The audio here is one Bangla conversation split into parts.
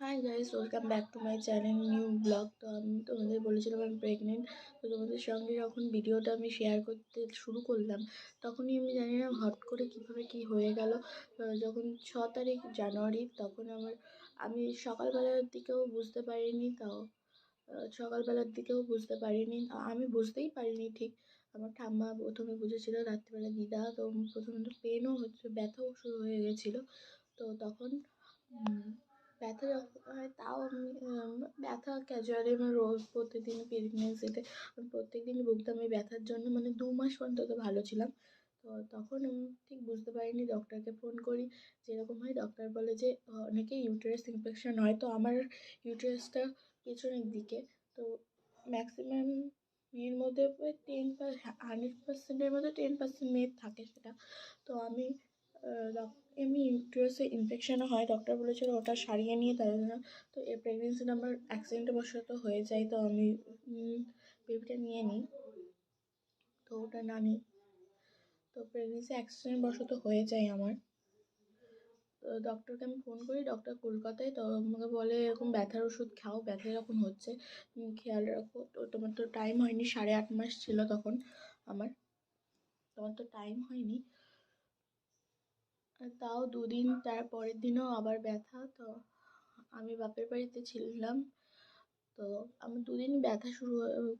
Hi guys, welcome back to my channel new blog. তো আমি তোমাদের বলেছিলাম আমি প্রেগনেন্ট। তো তোমাদের সঙ্গে যখন ভিডিওটা আমি শেয়ার করতে শুরু করলাম, তখনই আমি জানি না হট করে কীভাবে কী হয়ে গেল। যখন 6 তারিখ জানুয়ারি, তখন আমি সকালবেলার দিকেও বুঝতে পারিনি। তাও সকালবেলার দিকেও বুঝতে পারিনি, আমি বুঝতেই পারিনি ঠিক। আমার ঠাম্মা প্রথমে বুঝেছিল রাত্রিবেলা দিদা। তো প্রথমে তো পেনও হচ্ছে, ব্যথাও শুরু হয়ে গেছিলো। তো তখন ব্যথা যখন হয় তাও আমি ব্যথা ক্যাজুয়ালি আমার রোজ প্রত্যেকদিন প্রেগনেন্সিতে আমি প্রত্যেকদিনই ভুগতাম এই ব্যথার জন্য, মানে 2 মাস অন্তত ভালো ছিলাম। তো তখন আমি ঠিক বুঝতে পারিনি, ডক্টরকে ফোন করি। যেরকম হয় ডক্টর বলে যে অনেকেই ইউটেরাস ইনফেকশন হয়। তো আমার ইউটেরাসটা পেছনের দিকে। তো ম্যাক্সিমাম মেয়ের মধ্যে ওই 100%-এর মধ্যে 10% মেয়ের থাকে সেটা। তো আমি এমনি ইউটেরাসে ইনফেকশনও হয়, ডক্টর বলেছিল ওটা সারিয়ে নিয়ে তার জন্য। তো এই প্রেগনেন্সিটা আমার অ্যাক্সিডেন্টবশত হয়ে যায়। তো আমি বেবিটা নিয়ে নিই। তো ওটা না নিই, তো প্রেগনেন্সি অ্যাক্সিডেন্টবশত হয়ে যায় আমার। তো ডক্টরকে আমি ফোন করি, ডক্টর কলকাতায়। তো আমাকে বলে এরকম ব্যথার ওষুধ খাও, ব্যথা এরকম হচ্ছে, তুমি খেয়াল রাখো। তো তোমার তো টাইম হয়নি, 8.5 মাস ছিল তখন আমার, তোমার তো টাইম হয়নি। তাও 2 দিন, তার পরের দিনও আবার ব্যথা। তো আমি বাপের বাড়িতে ছিলাম। তো আমার 2 দিন ব্যথা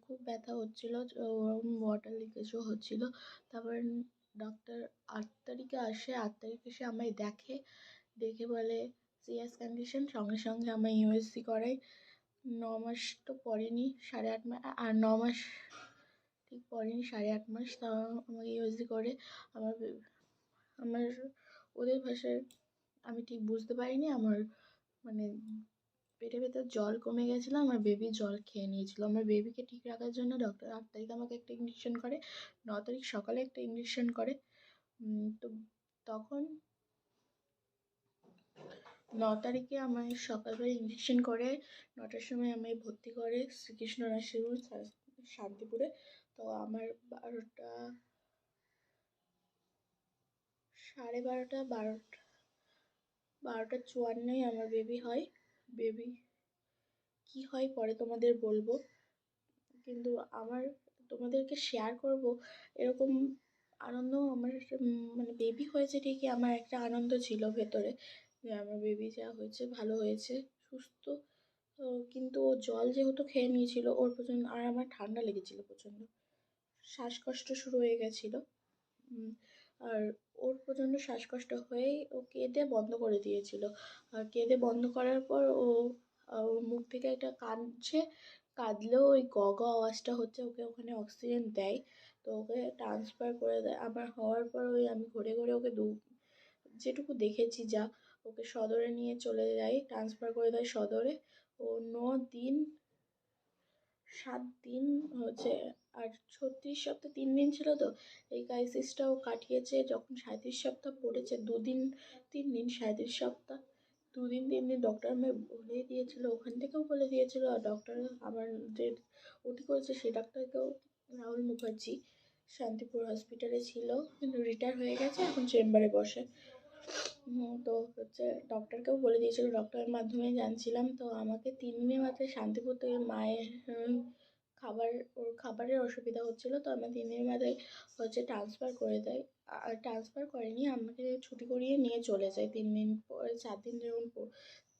খুব ব্যথা হচ্ছিলো, ওরকম ওয়াটার লিকেজও হচ্ছিলো। তারপর ডক্টর 8 তারিখে আসে, 8 তারিখে এসে আমায় দেখে, দেখে বলে সিরিয়াস কন্ডিশন। সঙ্গে সঙ্গে আমায় ইউএসজি করায়। 9 মাস তো পড়েনি, 8.5 মাস, আর 9 মাস ঠিক পড়েনি, 8.5 মাস। তাও আমাকে ইউএসজি করে। আমার আমার ওদের ভাষায় আমি ঠিক বুঝতে পারিনি, আমার মানে পেটের ভেতর জল কমে গেছিলো, আমার বেবি জল খেয়ে নিয়েছিল। আমার বেবিকে ঠিক রাখার জন্য ডক্টর 8 তারিখ আমাকে একটা ইঞ্জেকশন করে, 9 তারিখ সকালে একটা ইঞ্জেকশন করে। তো তখন 9 তারিখে আমায় সকালবেলা ইঞ্জেকশন করে, 9টার সময় আমায় ভর্তি করে শ্রীকৃষ্ণ নার্সিংহোম শান্তিপুরে। তো আমার 12টা, 12:30, 12:54 আমার বেবি হয়। বেবি কি হয় পরে তোমাদের বলবো, কিন্তু আমার তোমাদেরকে শেয়ার করব এরকম আনন্দ। আমার মানে বেবি হয়েছে ঠিকই, আমার একটা আনন্দ ছিল ভেতরে যে আমার বেবি যা হয়েছে ভালো হয়েছে, সুস্থ। কিন্তু ও জল যেহেতু খেয়ে নিয়েছিল ওর প্রচণ্ড, আর আমার ঠান্ডা লেগেছিল প্রচণ্ড, শ্বাসকষ্ট শুরু হয়ে গেছিলো। আর ওর প্রচণ্ড শ্বাসকষ্ট হয়েই ও কেঁদে বন্ধ করে দিয়েছিল। আর কেঁদে বন্ধ করার পর ওর মুখ থেকে একটা কাঁদছে, কাঁদলেও ওই গ গ আওয়াজটা হচ্ছে। ওকে ওখানে অক্সিজেন দেয়, তো ওকে ট্রান্সফার করে দেয়। আমার হওয়ার পর ওই আমি ঘুরে ঘুরে ওকে যেটুকু দেখেছি যা, ওকে সদরে নিয়ে চলে যায়, ট্রান্সফার করে দেয় সদরে। ও 9 দিন, 7 দিন হচ্ছে, আর 36 সপ্তাহ 3 দিন ছিল। তো এই ক্রাইসিসটাও কাটিয়েছে। যখন 37 সপ্তাহ পড়েছে, 2 দিন 3 দিন, 37 সপ্তাহ 2 দিন 3 দিন ডক্টর আমায় বলে দিয়েছিল, ওখান থেকেও বলে দিয়েছিল। আর ডক্টর আমার যে ওটি করেছে সেই ডাক্তারকেও, রাহুল মুখার্জি, শান্তিপুর হসপিটালে ছিল, কিন্তু রিটায়ার হয়ে গেছে, এখন চেম্বারে বসে। তো হচ্ছে ডক্টরকেও বলে দিয়েছিল, ডক্টরের মাধ্যমে জানছিলাম। তো আমাকে 3 দিনের মাথায় শান্তিপুর থেকে মায়ের ওর খাবারের অসুবিধা হচ্ছিলো, তো আমার 3 দিনের মাথায় হচ্ছে ট্রান্সফার করে দেয়। আর ট্রান্সফার করেনি, আমাকে ছুটি করিয়ে নিয়ে চলে যায় 3 দিন পরে। 4 দিন যখন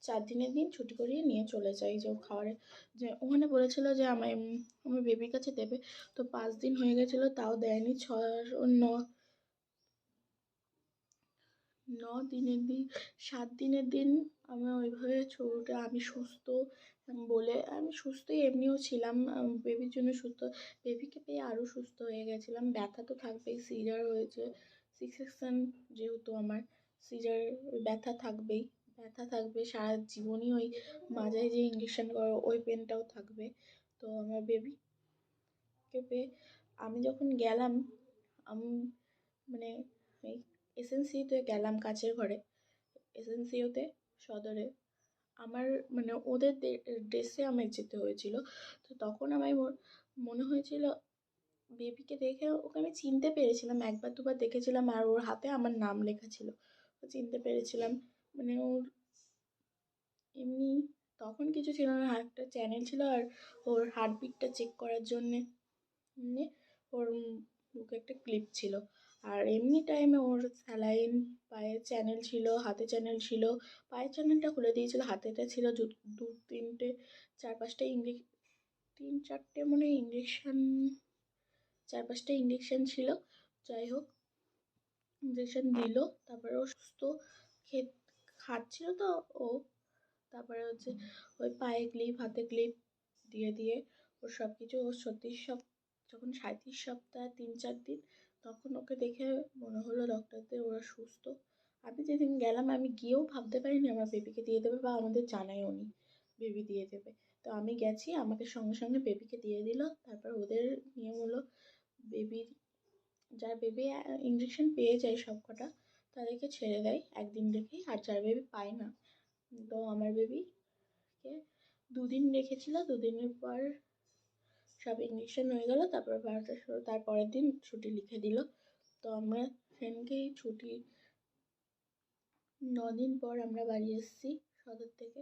4 দিনের দিন ছুটি করিয়ে নিয়ে চলে যায়, যে খাবারে যে ওখানে বলেছিল যে আমায় আমার বেবির কাছে দেবে। তো 5 দিন হয়ে গেছিলো তাও দেয়নি। 9 দিনের দিন, 7 দিনের দিন আমি ওইভাবে ছবিটা, আমি সুস্থ বলে, আমি সুস্থই এমনিও ছিলাম, বেবির জন্য সুস্থ, বেবিকে পেয়ে আরও সুস্থ হয়ে গেছিলাম। ব্যথা তো থাকবেই, সিজার হয়েছে, সিসেকশন যেহেতু আমার, সিজার ব্যথা থাকবেই, ব্যথা থাকবে সারা জীবনই। ওই মাজায় যে ইঞ্জেকশন করো ওই পেনটাও থাকবে। তো আমার বেবিকে পেয়ে আমি যখন গেলাম, আমি মানে এই এসএনসিতে গেলাম, কাছের ঘরে এসএনসিওতে, সদরে। আমার মানে ওদের ড্রেসে আমায় যেতে হয়েছিল। তো তখন আমায় মনে হয়েছিল, বেবিকে দেখে ওকে আমি চিনতে পেরেছিলাম, একবার দুবার দেখেছিলাম, আর ওর হাতে আমার নাম লেখা ছিল, চিনতে পেরেছিলাম। মানে ওর এমনি তখন কিছু ছিল না, একটা চ্যানেল ছিল আর ওর হার্টবিটটা চেক করার জন্যে ওর বুকে একটা ক্লিপ ছিল। আর এমনি টাইমে ওর স্যালাইন, পায়ের চ্যানেল ছিল, হাতে চ্যানেল ছিল। পায়ের চ্যানেলটা খুলে দিয়েছিল, হাতেটা ছিল দু তিনটে 4-5টা তিন চারটে মনে হয় ইঞ্জেকশন, 4-5টা ইঞ্জেকশন ছিল। যাই হোক, ইঞ্জেকশন দিল, তারপরে ও সুস্থ খাচ্ছিল তো ও। তারপরে হচ্ছে ওই পায়ে ক্লিপ, হাতে ক্লিপ দিয়ে দিয়ে ওর সব কিছু, ওর 36 যখন 37 সপ্তাহ 3-4 দিন, তখন ওকে দেখে মনে হলো ডক্টরদের ওরা সুস্থ। আমি যেদিন গেলাম আমি গিয়েও ভাবতে পারিনি আমার বেবিকে দিয়ে দেবে, বা আমাদের জানাইও নি বেবি দিয়ে দেবে। তো আমি গেছি, আমাকে সঙ্গে সঙ্গে বেবিকে দিয়ে দিল। তারপর ওদের নিয়ম হলো বেবির, যার বেবি ইঞ্জেকশন পেয়ে যায় সব কটা, তাদেরকে ছেড়ে দেয় একদিন রেখেই, আর যার বেবি পায় না, তো আমার বেবিকে 2 দিন রেখেছিল। 2 দিনের পর সব ইঞ্জেকশন হয়ে গেল, তারপর 12টার সময় তার পরের দিন ছুটি লিখে দিল। তো আমরা সেদিনকেই ছুটি, 9 দিন পর আমরা বাড়ি এসেছি সদর থেকে।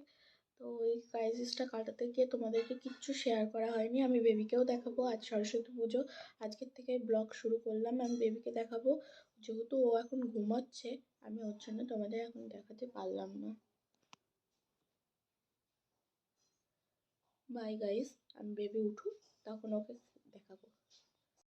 তো ওই ক্রাইসিসটা কাটাতে গিয়ে তোমাদেরকে কিচ্ছু শেয়ার করা হয়নি। আমি বেবিকেও দেখাবো, আজ সরস্বতী পুজো, আজকের থেকে ব্লগ শুরু করলাম। আমি বেবিকে দেখাবো, যেহেতু ও এখন ঘুমাচ্ছে, আমি ওর জন্য তোমাদের এখন দেখাতে পারলাম না। বাই গাইস, আমি বেবি উঠুক তখন ওকে দেখাবো।